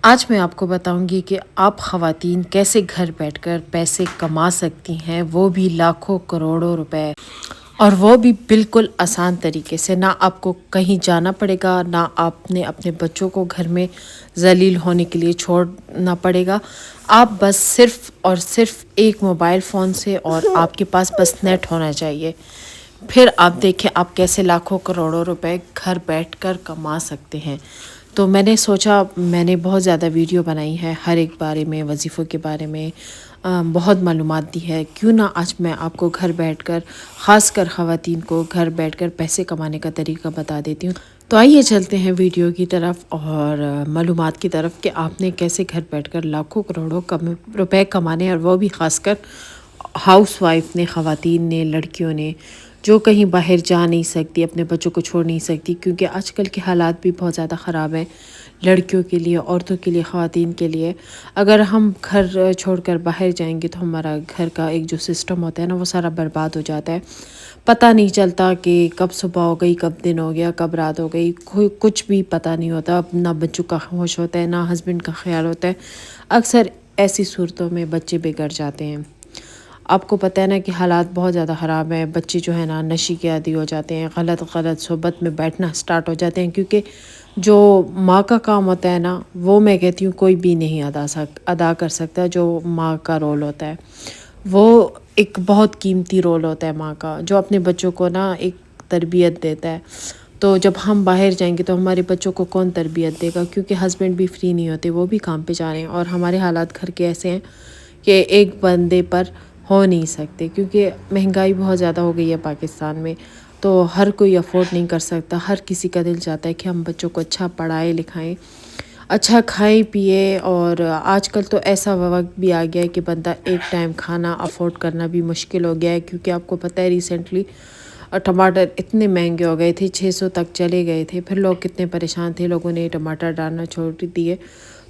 آج میں آپ کو بتاؤں گی کہ آپ خواتین کیسے گھر بیٹھ کر پیسے کما سکتی ہیں، وہ بھی لاکھوں کروڑوں روپے، اور وہ بھی بالکل آسان طریقے سے۔ نہ آپ کو کہیں جانا پڑے گا، نہ آپ نے اپنے بچوں کو گھر میں ذلیل ہونے کے لیے چھوڑنا پڑے گا۔ آپ بس صرف اور صرف ایک موبائل فون سے اور آپ کے پاس بس نیٹ ہونا چاہیے، پھر آپ دیکھیں آپ کیسے لاکھوں کروڑوں روپے گھر بیٹھ کر کما سکتے ہیں۔ تو میں نے سوچا، میں نے بہت زیادہ ویڈیو بنائی ہے ہر ایک بارے میں، وظیفوں کے بارے میں بہت معلومات دی ہے، کیوں نہ آج میں آپ کو گھر بیٹھ کر، خاص کر خواتین کو گھر بیٹھ کر پیسے کمانے کا طریقہ بتا دیتی ہوں۔ تو آئیے چلتے ہیں ویڈیو کی طرف اور معلومات کی طرف کہ آپ نے کیسے گھر بیٹھ کر لاکھوں کروڑوں روپے کمانے، اور وہ بھی خاص کر ہاؤس وائف نے، خواتین نے، لڑکیوں نے جو کہیں باہر جا نہیں سکتی، اپنے بچوں کو چھوڑ نہیں سکتی، کیونکہ آج کل کے حالات بھی بہت زیادہ خراب ہیں لڑکیوں کے لیے، عورتوں کے لیے، خواتین کے لیے۔ اگر ہم گھر چھوڑ کر باہر جائیں گے تو ہمارا گھر کا ایک جو سسٹم ہوتا ہے نا، وہ سارا برباد ہو جاتا ہے۔ پتہ نہیں چلتا کہ کب صبح ہو گئی، کب دن ہو گیا، کب رات ہو گئی، کچھ بھی پتہ نہیں ہوتا۔ نہ بچوں کا ہوش ہوتا ہے، نہ ہسبینڈ کا خیال ہوتا ہے۔ اکثر ایسی صورتوں میں بچے بگڑ جاتے ہیں۔ آپ کو پتہ ہے نا کہ حالات بہت زیادہ خراب ہیں، بچے جو ہے نا نشے کے عادی ہو جاتے ہیں، غلط صحبت میں بیٹھنا سٹارٹ ہو جاتے ہیں، کیونکہ جو ماں کا کام ہوتا ہے نا، وہ میں کہتی ہوں کوئی بھی نہیں ادا کر سکتا۔ جو ماں کا رول ہوتا ہے وہ ایک بہت قیمتی رول ہوتا ہے ماں کا، جو اپنے بچوں کو نا ایک تربیت دیتا ہے۔ تو جب ہم باہر جائیں گے تو ہمارے بچوں کو کون تربیت دے گا، کیونکہ ہسبینڈ بھی فری نہیں ہوتے، وہ بھی کام پہ جا رہے ہیں، اور ہمارے حالات گھر کے ایسے ہیں کہ ایک بندے پر ہو نہیں سکتے، کیونکہ مہنگائی بہت زیادہ ہو گئی ہے پاکستان میں۔ تو ہر کوئی افورڈ نہیں کر سکتا، ہر کسی کا دل چاہتا ہے کہ ہم بچوں کو اچھا پڑھائیں لکھائیں، اچھا کھائیں پیے۔ اور آج کل تو ایسا وقت بھی آ گیا ہے کہ بندہ ایک ٹائم کھانا افورڈ کرنا بھی مشکل ہو گیا ہے، کیونکہ آپ کو پتہ ہے ریسنٹلی ٹماٹر اتنے مہنگے ہو گئے تھے، 600 تک چلے گئے تھے، پھر لوگ کتنے پریشان تھے، لوگوں نے ٹماٹر ڈالنا چھوڑ دیے۔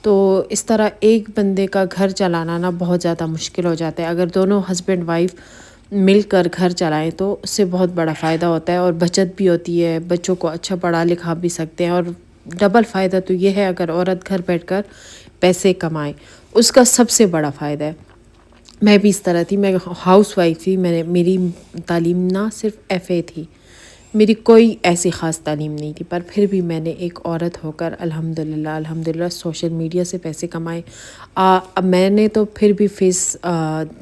تو اس طرح ایک بندے کا گھر چلانا نا بہت زیادہ مشکل ہو جاتا ہے۔ اگر دونوں ہسبینڈ وائف مل کر گھر چلائیں تو اس سے بہت بڑا فائدہ ہوتا ہے، اور بچت بھی ہوتی ہے، بچوں کو اچھا پڑھا لکھا بھی سکتے ہیں۔ اور ڈبل فائدہ تو یہ ہے، اگر عورت گھر بیٹھ کر پیسے کمائے، اس کا سب سے بڑا فائدہ ہے۔ میں بھی اس طرح تھی، میں ہاؤس وائف تھی، میری تعلیم نہ صرف FA تھی، میری کوئی ایسی خاص تعلیم نہیں تھی، پر پھر بھی میں نے ایک عورت ہو کر الحمدللہ سوشل میڈیا سے پیسے کمائے۔ اب میں نے تو پھر بھی فیس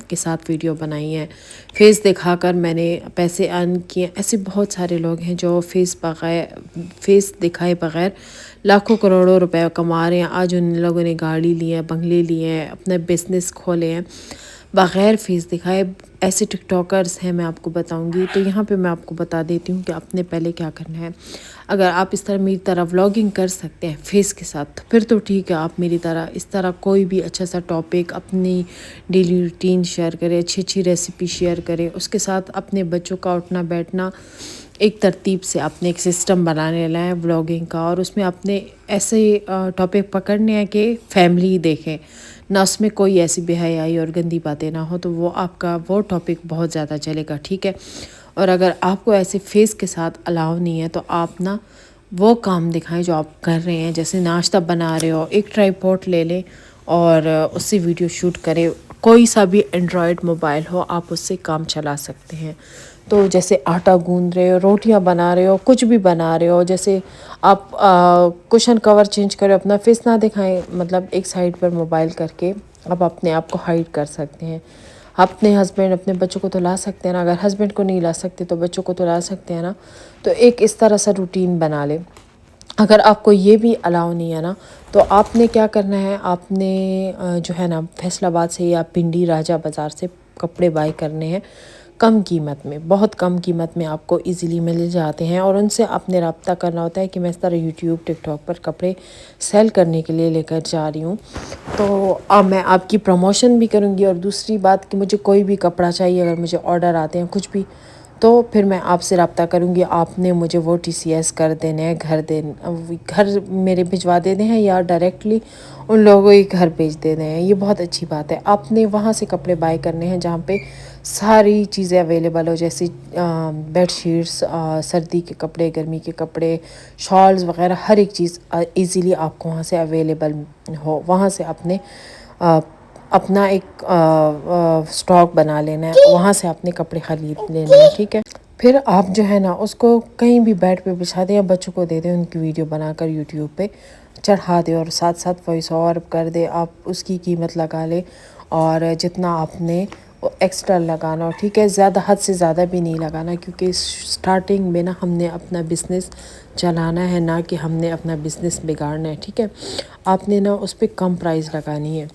کے ساتھ ویڈیو بنائی ہیں، فیس دکھا کر میں نے پیسے ارن کیے۔ ایسے بہت سارے لوگ ہیں جو فیس دکھائے بغیر لاکھوں کروڑوں روپے کما رہے ہیں۔ آج ان لوگوں نے گاڑی لی ہے، بنگلے لیے ہیں، اپنے بزنس کھولے ہیں بغیر فیس دکھائے۔ ایسے ٹک ٹاکرز ہیں، میں آپ کو بتاؤں گی۔ تو یہاں پہ میں آپ کو بتا دیتی ہوں کہ آپ نے پہلے کیا کرنا ہے۔ اگر آپ اس طرح میری طرح ولاگنگ کر سکتے ہیں فیس کے ساتھ، پھر تو ٹھیک ہے، آپ میری طرح اس طرح کوئی بھی اچھا سا ٹاپک، اپنی ڈیلی روٹین شیئر کریں، اچھی ریسیپی شیئر کریں، اس کے ساتھ اپنے بچوں کا اٹھنا بیٹھنا ایک ترتیب سے اپنے ایک سسٹم بنانے لائیں ولاگنگ کا، اور اس میں اپنے ایسے ٹاپک پکڑنے ہیں کہ فیملی دیکھیں، نہ اس میں کوئی ایسی بے حیائی اور گندی باتیں نہ ہو، تو وہ آپ کا وہ ٹاپک بہت زیادہ چلے گا، ٹھیک ہے۔ اور اگر آپ کو ایسے فیس کے ساتھ الاؤ نہیں ہے تو آپ نا وہ کام دکھائیں جو آپ کر رہے ہیں، جیسے ناشتہ بنا رہے ہو، ایک ٹرائی پوڈ لے لیں اور اس سے ویڈیو شوٹ کریں، کوئی سا بھی اینڈرائڈ موبائل ہو، آپ اس سے کام چلا سکتے ہیں۔ تو جیسے آٹا گوندھ رہے ہو، روٹیاں بنا رہے ہو، کچھ بھی بنا رہے ہو، جیسے آپ کوشن کور چینج کرو، اپنا فیس نہ دکھائیں، مطلب ایک سائڈ پر موبائل کر کے آپ اپنے آپ کو ہائڈ کر سکتے ہیں۔ اپنے ہسبینڈ، اپنے بچوں کو تو لا سکتے ہیں نا، اگر ہسبینڈ کو نہیں لا سکتے تو بچوں کو تو لا سکتے ہیں نا۔ تو ایک اس طرح سا روٹین بنا لیں۔ اگر آپ کو یہ بھی الاؤ نہیں ہے نا، تو آپ نے کیا کرنا ہے، آپ نے جو ہے نا فیصل آباد سے یا پنڈی راجہ بازار سے کپڑے بائی کرنے ہیں، کم قیمت میں، بہت کم قیمت میں آپ کو ایزیلی مل جاتے ہیں، اور ان سے آپ نے رابطہ کرنا ہوتا ہے کہ میں اس طرح یوٹیوب ٹک ٹاک پر کپڑے سیل کرنے کے لیے لے کر جا رہی ہوں۔ تو اب میں آپ کی پروموشن بھی کروں گی، اور دوسری بات کہ مجھے کوئی بھی کپڑا چاہیے، اگر مجھے آرڈر آتے ہیں کچھ بھی، تو پھر میں آپ سے رابطہ کروں گی، آپ نے مجھے وہ TCS کر دینے ہیں، گھر میرے بھجوا دینے ہیں یا ڈائریکٹلی ان لوگوں ہی گھر بھیج دینے ہیں۔ یہ بہت اچھی بات ہے۔ آپ نے وہاں سے کپڑے بائی کرنے ہیں جہاں پہ ساری چیزیں اویلیبل ہو، جیسے بیڈ شیٹس، سردی کے کپڑے، گرمی کے کپڑے، شالز وغیرہ، ہر ایک چیز ایزیلی آپ کو وہاں سے اویلیبل ہو۔ وہاں سے آپ نے اپنا ایک سٹاک بنا لینا ہے، وہاں سے اپنے کپڑے خرید لینے ہیں، ٹھیک ہے۔ پھر آپ جو ہے نا اس کو کہیں بھی بیڈ پہ بچھا دیں یا بچوں کو دے دیں، ان کی ویڈیو بنا کر یوٹیوب پہ چڑھا دیں اور ساتھ ساتھ وائس اوور کر دے۔ آپ اس کی قیمت لگا لیں اور جتنا آپ نے ایکسٹرا لگانا ہو، ٹھیک ہے، زیادہ حد سے زیادہ بھی نہیں لگانا، کیونکہ سٹارٹنگ میں نا ہم نے اپنا بزنس چلانا ہے، نہ کہ ہم نے اپنا بزنس بگاڑنا ہے، ٹھیک ہے۔ آپ نے نا اس پہ کم پرائز لگانی ہے،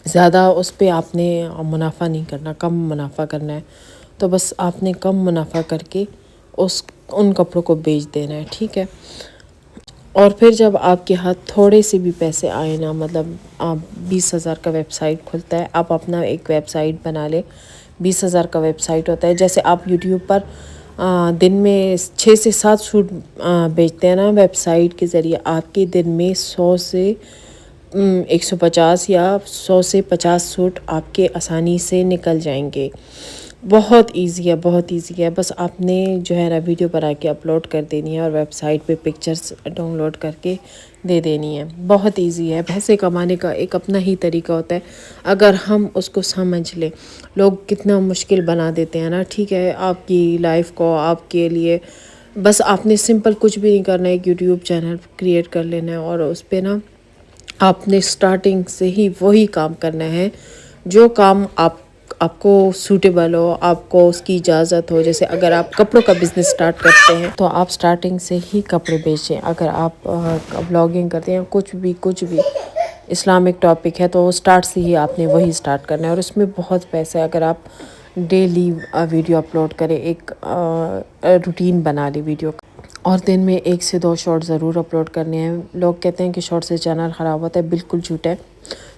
زیادہ اس پہ آپ نے منافع نہیں کرنا، کم منافع کرنا ہے۔ تو بس آپ نے کم منافع کر کے ان کپڑوں کو بیچ دینا ہے، ٹھیک ہے۔ اور پھر جب آپ کے ہاتھ تھوڑے سے بھی پیسے آئے نا، مطلب آپ 20,000 کا ویب سائٹ کھلتا ہے، آپ اپنا ایک ویب سائٹ بنا لیں۔ 20,000 کا ویب سائٹ ہوتا ہے، جیسے آپ یوٹیوب پر دن میں 6 سے 7 سوٹ بیچتے ہیں نا ویب سائٹ کے ذریعے، آپ کے دن میں 100 سے 150 یا 100 سے 50 سوٹ آپ کے آسانی سے نکل جائیں گے۔ بہت ایزی ہے، بہت ایزی ہے۔ بس آپ نے جو ہے نا ویڈیو بنا کے اپلوڈ کر دینی ہے اور ویب سائٹ پہ پکچرز ڈاؤن لوڈ کر کے دے دینی ہے۔ بہت ایزی ہے۔ پیسے کمانے کا ایک اپنا ہی طریقہ ہوتا ہے، اگر ہم اس کو سمجھ لیں۔ لوگ کتنا مشکل بنا دیتے ہیں نا، ٹھیک ہے، آپ کی لائف کو، آپ کے لیے بس آپ نے سمپل کچھ بھی نہیں کرنا ہے، ایک یوٹیوب چینل کریٹ کر لینا ہے اور اس پہ نا آپ نے سٹارٹنگ سے ہی وہی کام کرنا ہے جو کام آپ کو سوٹیبل ہو، آپ کو اس کی اجازت ہو۔ جیسے اگر آپ کپڑوں کا بزنس سٹارٹ کرتے ہیں تو آپ سٹارٹنگ سے ہی کپڑے بیچیں۔ اگر آپ بلاگنگ کرتے ہیں، کچھ بھی اسلامک ٹاپک ہے تو سٹارٹ سے ہی آپ نے وہی سٹارٹ کرنا ہے، اور اس میں بہت پیسہ ہے۔ اگر آپ ڈیلی ویڈیو اپلوڈ کریں، ایک روٹین بنا لی ویڈیو کا، اور دن میں 1 سے 2 شارٹ ضرور اپلوڈ کرنے ہیں۔ لوگ کہتے ہیں کہ شارٹ سے چینل خراب ہوتا ہے، بالکل جھوٹ ہے۔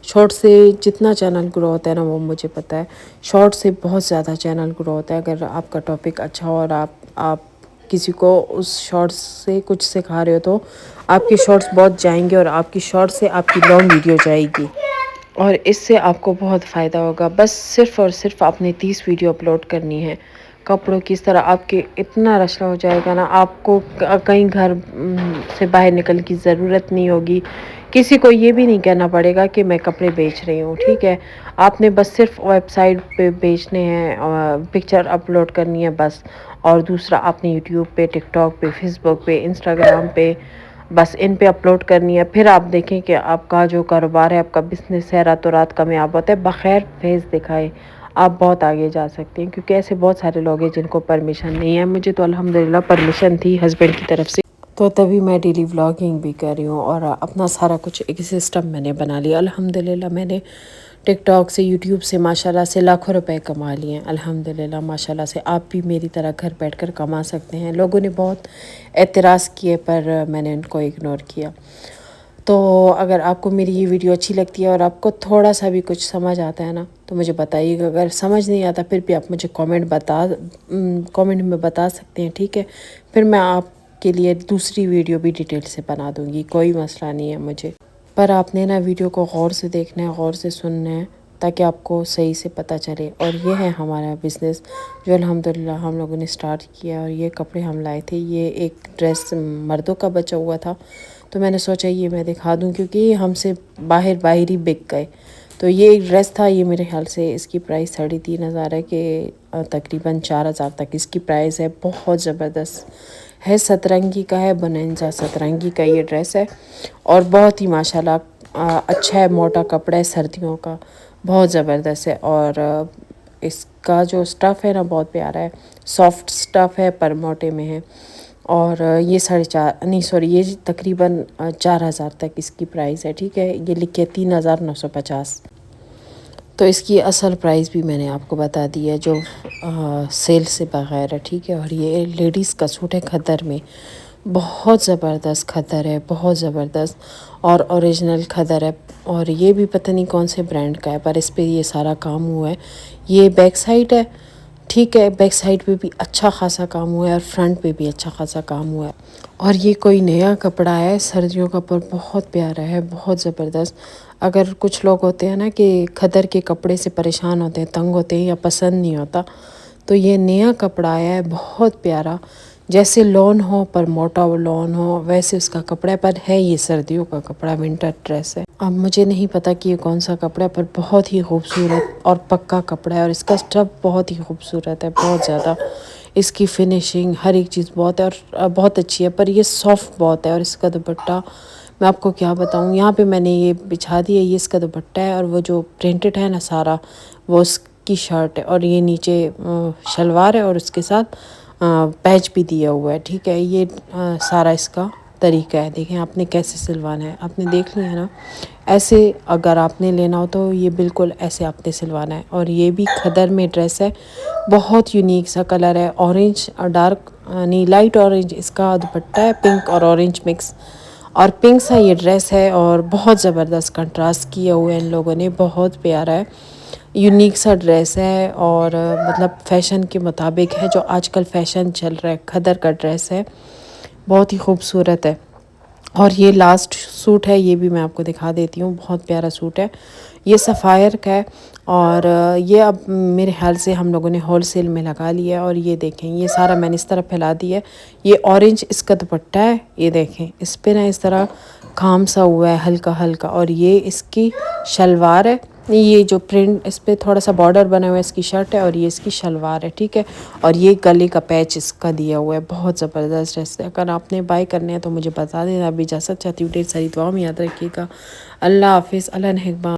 شارٹ سے جتنا چینل گرو ہوتا ہے نا، وہ مجھے پتہ ہے، شارٹ سے بہت زیادہ چینل گرو ہوتا ہے۔ اگر آپ کا ٹاپک اچھا ہو اور آپ کسی کو اس شارٹس سے کچھ سکھا رہے ہو تو آپ کی شارٹس بہت جائیں گے، اور آپ کی شارٹ سے آپ کی لانگ ویڈیو جائے گی، اور اس سے آپ کو بہت فائدہ ہوگا۔ بس صرف اور صرف آپ نے 30 ویڈیو اپلوڈ کرنی ہے کپڑوں کی، اس طرح آپ کے اتنا رشا ہو جائے گا نا، آپ کو کہیں گھر سے باہر نکلنے کی ضرورت نہیں ہوگی، کسی کو یہ بھی نہیں کہنا پڑے گا کہ میں کپڑے بیچ رہی ہوں، ٹھیک ہے۔ آپ نے بس صرف ویب سائٹ پہ بیچنے ہیں، پکچر اپلوڈ کرنی ہے بس، اور دوسرا آپ نے یوٹیوب پہ، ٹک ٹاک پہ، فیس بک پہ، انسٹاگرام پہ، بس ان پہ اپلوڈ کرنی ہے۔ پھر آپ دیکھیں کہ آپ کا جو کاروبار ہے، آپ کا بزنس ہے، راتوں رات کامیاب ہوتا ہے، بخیر فیس دکھائے آپ بہت آگے جا سکتے ہیں، کیونکہ ایسے بہت سارے لوگ ہیں جن کو پرمیشن نہیں ہے۔ مجھے تو الحمدللہ پرمیشن تھی ہسبینڈ کی طرف سے، تو تبھی میں ڈیلی ولاگنگ بھی کر رہی ہوں، اور اپنا سارا کچھ ایک سسٹم میں نے بنا لیا۔ الحمدللہ میں نے ٹک ٹاک سے، یوٹیوب سے ماشاءاللہ سے لاکھوں روپے کما لیے ہیں، الحمدللہ ماشاءاللہ سے۔ آپ بھی میری طرح گھر بیٹھ کر کما سکتے ہیں۔ لوگوں نے بہت اعتراض کیے پر میں نے ان کو اگنور کیا۔ تو اگر آپ کو میری یہ ویڈیو اچھی لگتی ہے اور آپ کو تھوڑا سا بھی کچھ سمجھ آتا ہے نا تو مجھے بتائیے گا، اگر سمجھ نہیں آتا پھر بھی آپ مجھے کامنٹ میں بتا سکتے ہیں، ٹھیک ہے۔ پھر میں آپ کے لیے دوسری ویڈیو بھی ڈیٹیل سے بنا دوں گی، کوئی مسئلہ نہیں ہے مجھے۔ پر آپ نے نا ویڈیو کو غور سے دیکھنا ہے، غور سے سننا ہے، تاکہ آپ کو صحیح سے پتہ چلے۔ اور یہ ہے ہمارا بزنس جو الحمدللہ ہم لوگوں نے سٹارٹ کیا، اور یہ کپڑے ہم لائے تھے۔ یہ ایک ڈریس مردوں کا بچا ہوا تھا، تو میں نے سوچا یہ میں دکھا دوں، کیونکہ یہ ہم سے باہر ہی بک گئے۔ تو یہ ایک ڈریس تھا، یہ میرے خیال سے اس کی پرائس 3,500 ہے، کہ تقریباً 4,000 تک اس کی پرائس ہے۔ بہت زبردست ہے، سترنگی کا ہے، بنینجا سترنگی کا یہ ڈریس ہے، اور بہت ہی ماشاءاللہ اچھا ہے، موٹا کپڑا ہے سردیوں کا، بہت زبردست ہے۔ اور اس کا جو سٹف ہے نا بہت پیارا ہے، سافٹ سٹف ہے پر موٹے میں ہے، اور یہ 4.5 نہیں سوری، یہ تقریباً 4,000 تک اس کی پرائس ہے، ٹھیک ہے۔ یہ لکھے 3,950، تو اس کی اصل پرائس بھی میں نے آپ کو بتا دی ہے، جو سیل سے بغیر ہے، ٹھیک ہے۔ اور یہ لیڈیز کا سوٹ ہے کھدر میں، بہت زبردست کھدر ہے، بہت زبردست، اور اوریجنل کھدر ہے، اور یہ بھی پتہ نہیں کون سے برانڈ کا ہے، پر اس پہ یہ سارا کام ہوا ہے۔ یہ بیک سائڈ ہے، ٹھیک ہے، بیک سائڈ پہ بھی اچھا خاصا کام ہوا ہے اور فرنٹ پہ بھی اچھا خاصا کام ہوا ہے، اور یہ کوئی نیا کپڑا ہے، سردیوں کا پر بہت پیارا ہے، بہت زبردست۔ اگر کچھ لوگ ہوتے ہیں نا کہ کھدر کے کپڑے سے پریشان ہوتے ہیں، تنگ ہوتے ہیں یا پسند نہیں ہوتا، تو یہ نیا کپڑا آیا ہے بہت پیارا، جیسے لون ہو پر موٹا لون ہو ویسے اس کا کپڑا ہے، پر ہے یہ سردیوں کا کپڑا، ونٹر ڈریس ہے۔ اب مجھے نہیں پتا کہ یہ کون سا کپڑا ہے، پر بہت ہی خوبصورت اور پکا کپڑا ہے، اور اس کا اسٹف بہت ہی خوبصورت ہے، بہت زیادہ اس کی فنیشنگ ہر ایک چیز بہت ہے اور بہت اچھی ہے، پر یہ سافٹ بہت ہے، اور اس کا دوپٹہ میں آپ کو کیا بتاؤں، یہاں پہ میں نے یہ بچھا دی ہے، یہ اس کا دوپٹہ ہے، اور وہ جو پرنٹڈ ہے نا سارا وہ اس کی شرٹ ہے، اور یہ نیچے شلوار ہے، اور اس کے ساتھ پیچ بھی دیا ہوا ہے، ٹھیک ہے۔ یہ سارا اس کا طریقہ ہے، دیکھیں آپ نے کیسے سلوانا ہے، آپ نے دیکھ لیا ہے نا، ایسے اگر آپ نے لینا ہو تو یہ بالکل ایسے آپ نے سلوانا ہے۔ اور یہ بھی کھدر میں ڈریس ہے، بہت یونیک سا کلر ہے، اورنج اور ڈارک نہیں لائٹ اورنج اس کا دوپٹہ ہے، پنک اور اورنج مکس، اور پنک سا یہ ڈریس ہے، اور بہت زبردست کنٹراسٹ کیا ہوا ہے ان لوگوں نے، بہت پیارا ہے، یونیک سا ڈریس ہے، اور مطلب فیشن کے مطابق ہے، جو آج کل فیشن چل رہا ہے، کھدر کا ڈریس ہے، بہت ہی خوبصورت ہے۔ اور یہ لاسٹ سوٹ ہے، یہ بھی میں آپ کو دکھا دیتی ہوں، بہت پیارا سوٹ ہے، یہ سفائر کا ہے، اور یہ اب میرے خیال سے ہم لوگوں نے ہول سیل میں لگا لیا ہے، اور یہ دیکھیں یہ سارا میں نے اس طرح پھیلا دیا ہے، یہ اورنج اس کا دوپٹہ ہے، یہ دیکھیں اس پہ نا اس طرح کام سا ہوا ہے ہلکا ہلکا، اور یہ اس کی شلوار ہے، یہ جو پرنٹ اس پہ تھوڑا سا بارڈر بنا ہوا ہے اس کی شرٹ ہے، اور یہ اس کی شلوار ہے، ٹھیک ہے۔ اور یہ گلے کا پیچ اس کا دیا ہوا ہے، بہت زبردست ڈریس ہے، اگر آپ نے بائی کرنے ہیں تو مجھے بتا دینا، ابھی اجازت چاہتی ہوں، ڈھیر ساری دعاؤں میں یاد رکھیے گا، اللہ حافظ، اللہ نگہبان۔